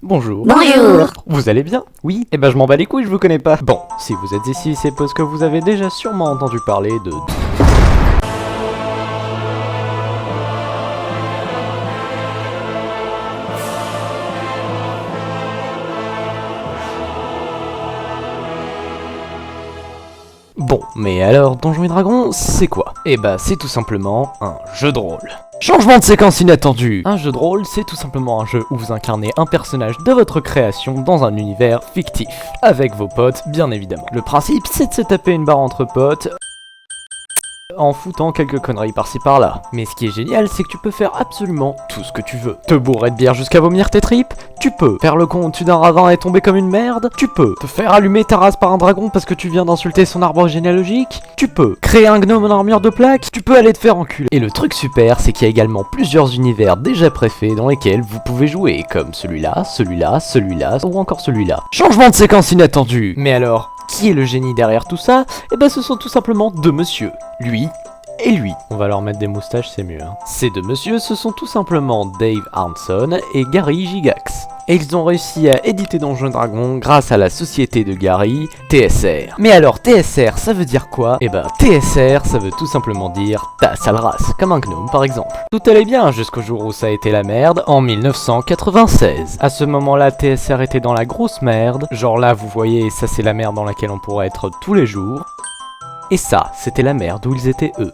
Bonjour. Bonjour. Vous allez bien? Oui? Eh ben je m'en bats les couilles, je vous connais pas. Bon, si vous êtes ici, c'est parce que vous avez déjà sûrement entendu parler de... Bon, mais alors, Donjons et Dragons, c'est quoi? Eh bah, c'est tout simplement un jeu de rôle. Changement de séquence inattendu. Un jeu de rôle, c'est tout simplement un jeu où vous incarnez un personnage de votre création dans un univers fictif. Avec vos potes, bien évidemment. Le principe, c'est de se taper une barre entre potes, en foutant quelques conneries par-ci par-là. Mais ce qui est génial, c'est que tu peux faire absolument tout ce que tu veux. Te bourrer de bière jusqu'à vomir tes tripes, tu peux. Faire le con au-dessus d'un ravin et tomber comme une merde, tu peux. Te faire allumer ta race par un dragon parce que tu viens d'insulter son arbre généalogique, tu peux. Créer un gnome en armure de plaque, tu peux aller te faire enculer. Et le truc super, c'est qu'il y a également plusieurs univers déjà préfaits dans lesquels vous pouvez jouer, comme celui-là, celui-là, celui-là, ou encore celui-là. Changement de séquence inattendu. Mais alors, qui est le génie derrière tout ça? Eh ben ce sont tout simplement deux messieurs. Lui et lui. On va leur mettre des moustaches, c'est mieux. Ces deux messieurs, ce sont tout simplement Dave Arneson et Gary Gygax. Et ils ont réussi à éditer Donjons et Dragons grâce à la société de Gary, TSR. Mais alors, TSR, ça veut dire quoi? Eh ben, TSR, ça veut tout simplement dire ta sale race, comme un gnome par exemple. Tout allait bien jusqu'au jour où ça a été la merde, en 1996. À ce moment-là, TSR était dans la grosse merde. Genre là, vous voyez, ça c'est la merde dans laquelle on pourrait être tous les jours. Et ça, c'était la merde où ils étaient eux.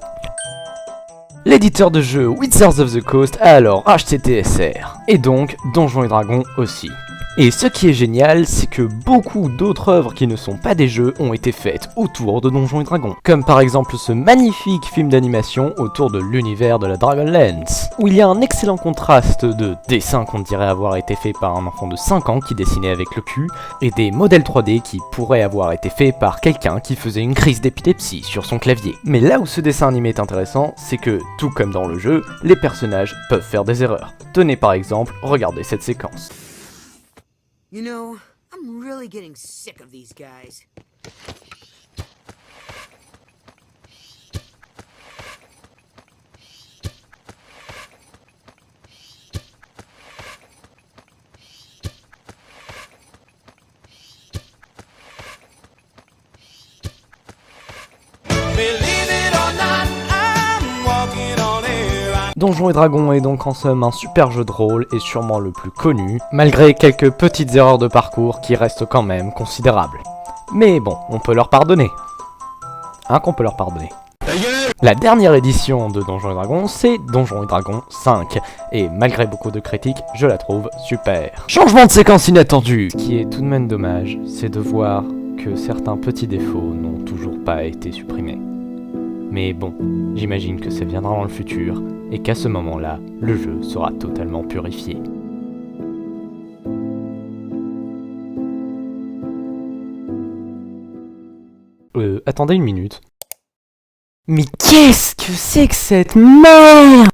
L'éditeur de jeu Wizards of the Coast a alors acheté TSR, et donc Donjons et Dragons aussi. Et ce qui est génial, c'est que beaucoup d'autres œuvres qui ne sont pas des jeux ont été faites autour de Donjons et Dragons. Comme par exemple ce magnifique film d'animation autour de l'univers de la Dragonlance, où il y a un excellent contraste de dessins qu'on dirait avoir été faits par un enfant de 5 ans qui dessinait avec le cul, et des modèles 3D qui pourraient avoir été faits par quelqu'un qui faisait une crise d'épilepsie sur son clavier. Mais là où ce dessin animé est intéressant, c'est que, tout comme dans le jeu, les personnages peuvent faire des erreurs. Tenez par exemple, regardez cette séquence. You know, I'm really getting sick of these guys. Donjons et Dragons est donc en somme un super jeu de rôle et sûrement le plus connu, malgré quelques petites erreurs de parcours qui restent quand même considérables. Mais bon, on peut leur pardonner. Qu'on peut leur pardonner. La dernière édition de Donjons et Dragons, c'est Donjons et Dragons 5, et malgré beaucoup de critiques, je la trouve super. Changement de séquence inattendu. Ce qui est tout de même dommage, c'est de voir que certains petits défauts n'ont toujours pas été supprimés. Mais bon, j'imagine que ça viendra dans le futur, et qu'à ce moment-là, le jeu sera totalement purifié. Attendez une minute. Mais qu'est-ce que c'est que cette merde ?